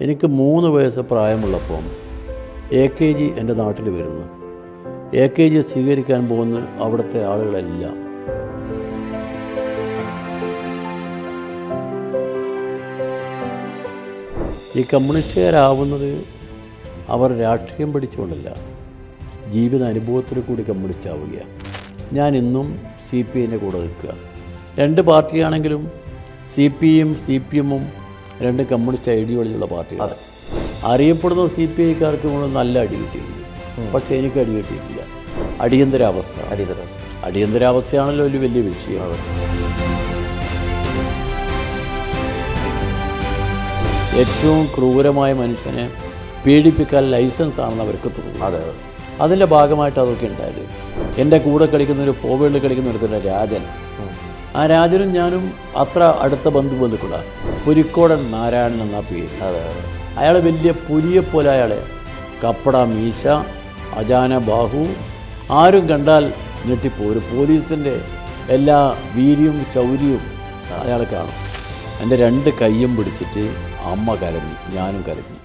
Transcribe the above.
എനിക്ക് 3 വയസ്സ് പ്രായമുള്ളപ്പം AKG എൻ്റെ നാട്ടിൽ വരുന്നു. AKG സ്വീകരിക്കാൻ പോകുന്ന അവിടുത്തെ ആളുകളെല്ലാം ഈ കമ്മ്യൂണിസ്റ്റുകാരാവുന്നത് അവർ രാഷ്ട്രീയം പഠിച്ചുകൊണ്ടല്ല, ജീവിത അനുഭവത്തിൽ കൂടി കമ്മ്യൂണിസ്റ്റ് ആവുകയാണ്. ഞാൻ ഇന്നും CPIൻ്റെ കൂടെ നിൽക്കുക. 2 പാർട്ടിയാണെങ്കിലും CPIയും CPMും 2 കമ്മ്യൂണിസ്റ്റ് ഐഡിയോളജിയുള്ള പാർട്ടികളാണ്. അറിയപ്പെടുന്ന CPIക്കാർക്ക് മുഴുവൻ നല്ല അടി കിട്ടിയിട്ടുണ്ട്, പക്ഷേ എനിക്ക് അടി കിട്ടിയിട്ടില്ല. അടിയന്തരാവസ്ഥയാണല്ലോ ഒരു വലിയ വിഷയം. ഏറ്റവും ക്രൂരമായ മനുഷ്യനെ പീഡിപ്പിക്കാൻ ലൈസൻസ് ആണെന്ന് അവർക്ക് തോന്നുന്നു. അതിൻ്റെ ഭാഗമായിട്ട് അതൊക്കെ ഉണ്ടായത്. എൻ്റെ കൂടെ കളിക്കുന്നൊരു ഫോർവേഡിൽ കളിക്കുന്ന ഒരുത്തൻ്റെ രാജൻ, ആ രാജനും ഞാനും അത്ര അടുത്ത ബന്ധുക്കളാണ്. പുലിക്കോടൻ നാരായണൻ എന്ന പേര്. അയാൾ വലിയ പുലിയെപ്പോലെ, അയാളെ കപ്പട മീശ, അജാന ബാഹു, ആരും കണ്ടാൽ ഞെട്ടിപ്പോരും. പോലീസിൻ്റെ എല്ലാ വീര്യവും ചൗര്യവും അയാൾ കാണും. എൻ്റെ 2 കയ്യും പിടിച്ചിട്ട് അമ്മ കരഞ്ഞു, ഞാനും കരഞ്ഞു.